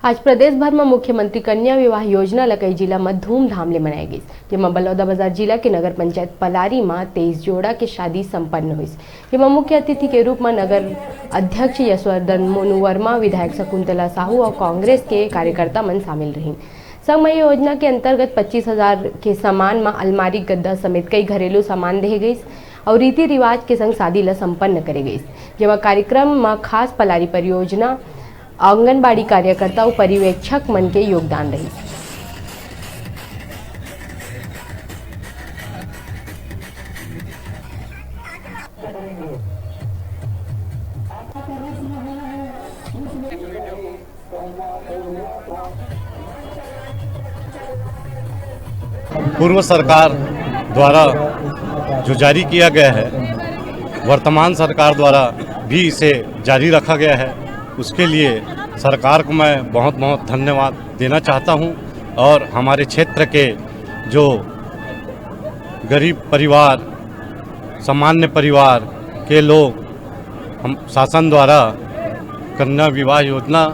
आज प्रदेश भर में मुख्यमंत्री कन्या विवाह योजना ला कई जिला में धूमधाम ले मनाई गई, जेमा बलौदाबाजार जिला के नगर पंचायत पलारी में 23 जोड़ा के शादी संपन्न हुई। जेमा मुख्य अतिथि के रूप में नगर अध्यक्ष यशवर्धन मोनू वर्मा, विधायक शकुंतला साहू और कांग्रेस के कार्यकर्ता मन शामिल रही। संग में योजना के अंतर्गत 25,000 के सामान में अलमारी, गद्दा समेत कई घरेलू सामान दे गई और रीति रिवाज के संग शादी ला संपन्न करे गई। जेमा कार्यक्रम में खास पलारी परियोजना आंगनबाड़ी कार्यकर्ता और पर्यवेक्षक मन के योगदान रही। पूर्व सरकार द्वारा जो जारी किया गया है, वर्तमान सरकार द्वारा भी इसे जारी रखा गया है। उसके लिए सरकार को मैं बहुत बहुत धन्यवाद देना चाहता हूं और हमारे क्षेत्र के जो गरीब परिवार, सामान्य परिवार के लोग हम शासन द्वारा कन्या विवाह योजना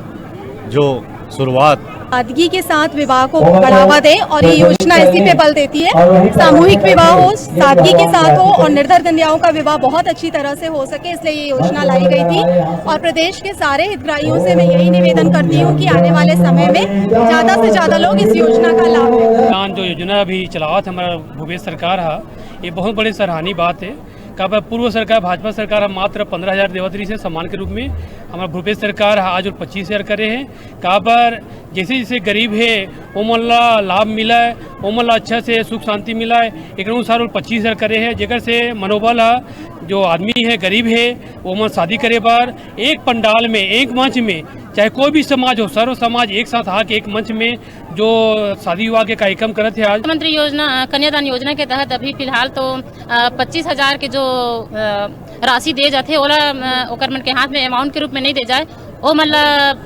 जो शुरुआत सादगी के साथ विवाह को बढ़ावा दें और ये योजना इसी पे बल देती है। सामूहिक विवाह हो, सादगी के साथ हो और निर्धर कन्याओं का विवाह बहुत अच्छी तरह से हो सके, इसलिए ये योजना लाई गई थी। और प्रदेश के सारे हितग्राहियों से मैं यही निवेदन करती हूँ कि आने वाले समय में ज्यादा से ज्यादा लोग इस योजना का लाभ लें। जो योजना अभी चलावत हमारा भूपेश सरकार है, ये बहुत बड़ी सराहनीय बात है। का पूर्व सरकार भाजपा सरकार हम मात्र 15,000 देवत रही से सम्मान के रूप में, हमारा भूपेश सरकार आज और 25,000 करे हैं। कहा पर जैसे जैसे गरीब है वो मल्ला लाभ मिला है, वो मल्ला अच्छा से सुख शांति मिला है, एक अनुसार 25,000 करे हैं। जेकर से मनोबल है, जो आदमी है गरीब है वो मन शादी करे पर एक पंडाल में, एक मंच में, चाहे कोई भी समाज हो, सर्व समाज एक साथ आके एक मंच में जो शादी विवाह के कार्यक्रम करते हैं। आज मुख्यमंत्री योजना कन्यादान योजना के तहत अभी फिलहाल तो 25,000 के जो राशि दे जाते ओकर मन के हाथ में अमाउंट के रूप में नहीं दे जाए, वो मतलब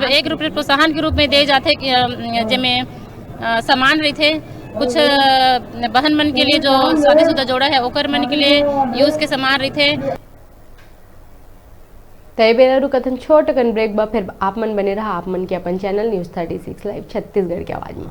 1 रुपये प्रोत्साहन के रूप में दे जाते, जिसमें सामान रही थे कुछ बहन मन के लिए जो शादीशुदा जोड़ा है ओकर मन के लिए यूज के सामान रही थे। तय बेरा रुकथन छोट कन ब्रेक बा, फिर आप मन बने रहा आप मन के अपन चैनल न्यूज़ 36 लाइव छत्तीसगढ़ की आवाज में।